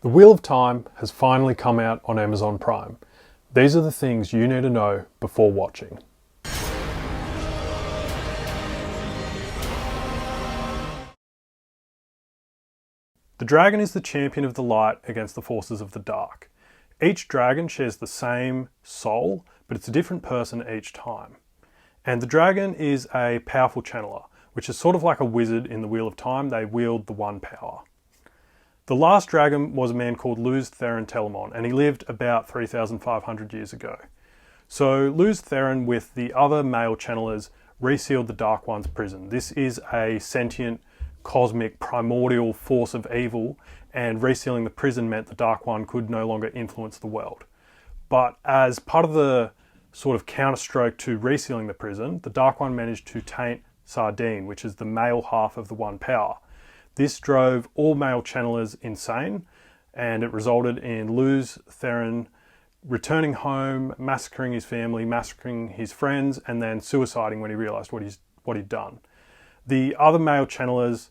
The Wheel of Time has finally come out on Amazon Prime. These are the things you need to know before watching. The dragon is the champion of the light against the forces of the dark. Each dragon shares the same soul, but it's a different person each time. And the dragon is a powerful channeler, which is sort of like a wizard in the Wheel of Time. They wield the one power. The last dragon was a man called Lews Therin Telamon, and he lived about 3,500 years ago. So Lews Therin, with the other male channelers, resealed the Dark One's prison. This is a sentient, cosmic, primordial force of evil, and resealing the prison meant the Dark One could no longer influence the world. But as part of the sort of counterstroke to resealing the prison, the Dark One managed to taint Sardine, which is the male half of the One Power. This drove all male channelers insane, and it resulted in Lews Therin returning home, massacring his family, massacring his friends, and then suiciding when he realised what he'd done. The other male channelers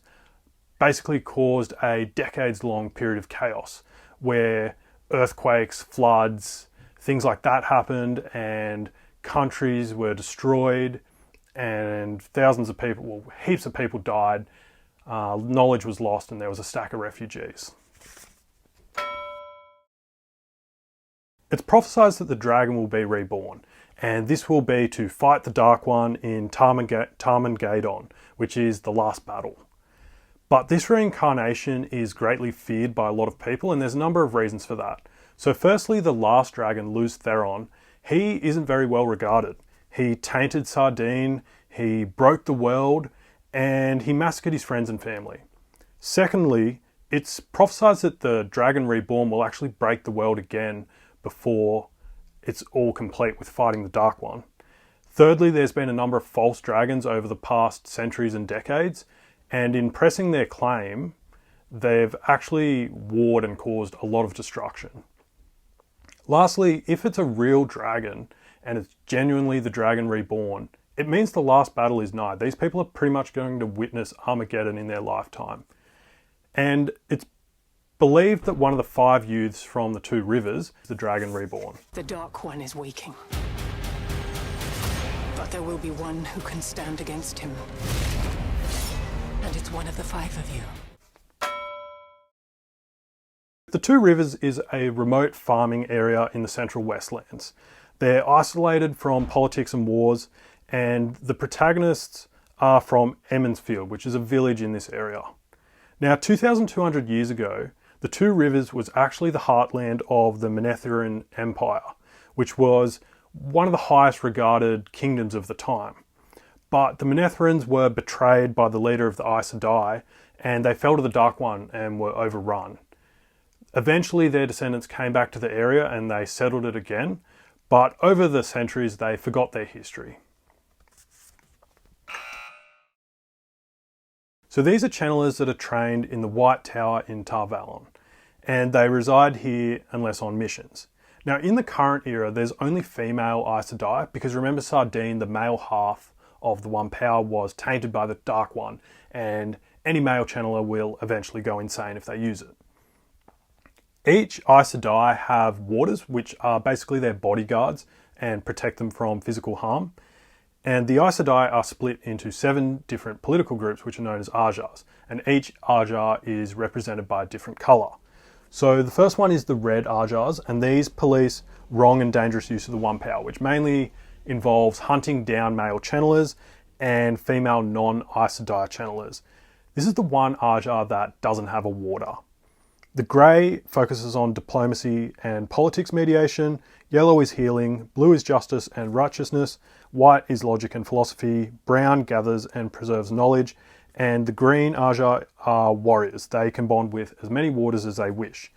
basically caused a decades-long period of chaos where earthquakes, floods, things like that happened, and countries were destroyed, and thousands of people, well, heaps of people died. Knowledge was lost, and there was a stack of refugees. It's prophesied that the dragon will be reborn, and this will be to fight the Dark One in Tarmangaddon, which is the last battle. But this reincarnation is greatly feared by a lot of people, and there's a number of reasons for that. So firstly, the last dragon, Lews Therin, he isn't very well regarded. He tainted Sardine, he broke the world, and he massacred his friends and family. Secondly, it's prophesied that the dragon reborn will actually break the world again before it's all complete with fighting the Dark One. Thirdly, there's been a number of false dragons over the past centuries and decades, and in pressing their claim, they've actually warred and caused a lot of destruction. Lastly, if it's a real dragon and it's genuinely the dragon reborn, it means the last battle is nigh. These people are pretty much going to witness Armageddon in their lifetime. And it's believed that one of the 5 youths from the 2 rivers is the dragon reborn. The Dark One is waking. But there will be one who can stand against him. And it's one of the 5 of you. The 2 rivers is a remote farming area in the central Westlands. They're isolated from politics and wars, and the protagonists are from Emmonsfield, which is a village in this area. Now, 2,200 years ago, the 2 rivers was actually the heartland of the Manetheren Empire, which was one of the highest regarded kingdoms of the time. But the Manetherans were betrayed by the leader of the Aed Sedai, and they fell to the Dark One and were overrun. Eventually, their descendants came back to the area and they settled it again, but over the centuries, they forgot their history. So these are channelers that are trained in the White Tower in Tar Valon, and they reside here unless on missions. Now, in the current era, there's only female Aed Sedai, because remember Sardine, the male half of the One Power, was tainted by the Dark One, and any male channeler will eventually go insane if they use it. Each Aed Sedai have warders, which are basically their bodyguards and protect them from physical harm. And the Aed Sedai are split into 7 different political groups, which are known as Ajars, and each Ajar is represented by a different colour. So the first one is the red Ajars, and these police wrong and dangerous use of the One Power, which mainly involves hunting down male channelers and female non-Aed Sedai channelers. This is the one Ajar that doesn't have a warder. The grey focuses on diplomacy and politics mediation, yellow is healing, blue is justice and righteousness, white is logic and philosophy, brown gathers and preserves knowledge, and the green Ajar are warriors. They can bond with as many warders as they wish.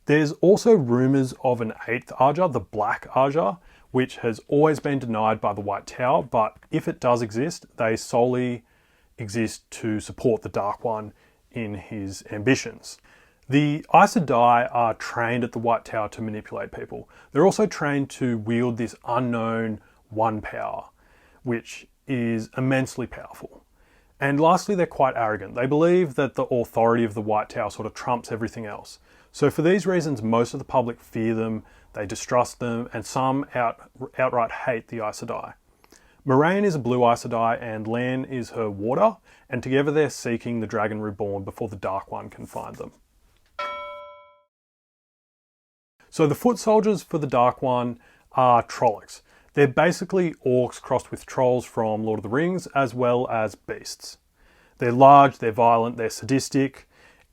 There's also rumours of an 8th Ajar, the black Ajar, which has always been denied by the White Tower, but if it does exist, they solely exist to support the Dark One in his ambitions. The Aed Sedai are trained at the White Tower to manipulate people. They're also trained to wield this unknown One Power, which is immensely powerful. And lastly, they're quite arrogant. They believe that the authority of the White Tower sort of trumps everything else. So for these reasons, most of the public fear them, they distrust them, and some outright hate the Aed Sedai. Moraine is a blue Aed Sedai and Lan is her water, and together they're seeking the Dragon Reborn before the Dark One can find them. So the foot soldiers for the Dark One are Trollocs. They're basically orcs crossed with trolls from Lord of the Rings, as well as beasts. They're large, they're violent, they're sadistic,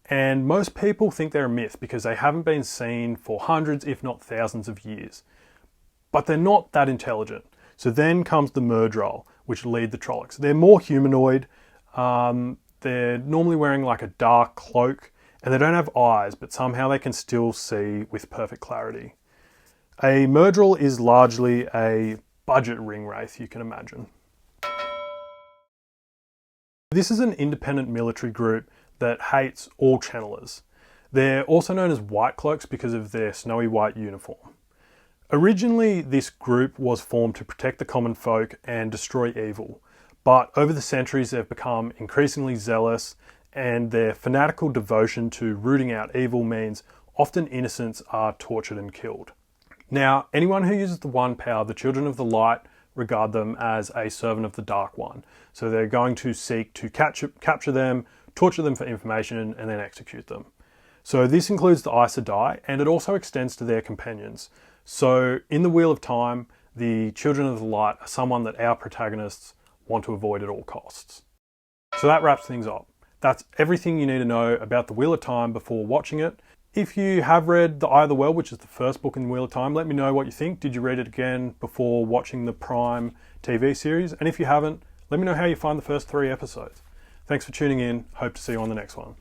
and most people think they're a myth because they haven't been seen for hundreds, if not thousands of years. But they're not that intelligent. So then comes the Myrddraal, which lead the Trollocs. They're more humanoid, they're normally wearing like a dark cloak, and they don't have eyes, but somehow they can still see with perfect clarity. A Myrddraal is largely a budget ring wraith, you can imagine. This is an independent military group that hates all channelers. They're also known as White Cloaks because of their snowy white uniform. Originally, this group was formed to protect the common folk and destroy evil, but over the centuries they've become increasingly zealous, and their fanatical devotion to rooting out evil means often innocents are tortured and killed. Now, anyone who uses the One Power, the Children of the Light, regard them as a servant of the Dark One. So they're going to seek to capture them, torture them for information, and then execute them. So this includes the Aed Sedai, and it also extends to their companions. So in the Wheel of Time, the Children of the Light are someone that our protagonists want to avoid at all costs. So that wraps things up. That's everything you need to know about the Wheel of Time before watching it. If you have read The Eye of the World, which is the first book in the Wheel of Time, let me know what you think. Did you read it again before watching the Prime TV series? And if you haven't, let me know how you find the first 3 episodes. Thanks for tuning in. Hope to see you on the next one.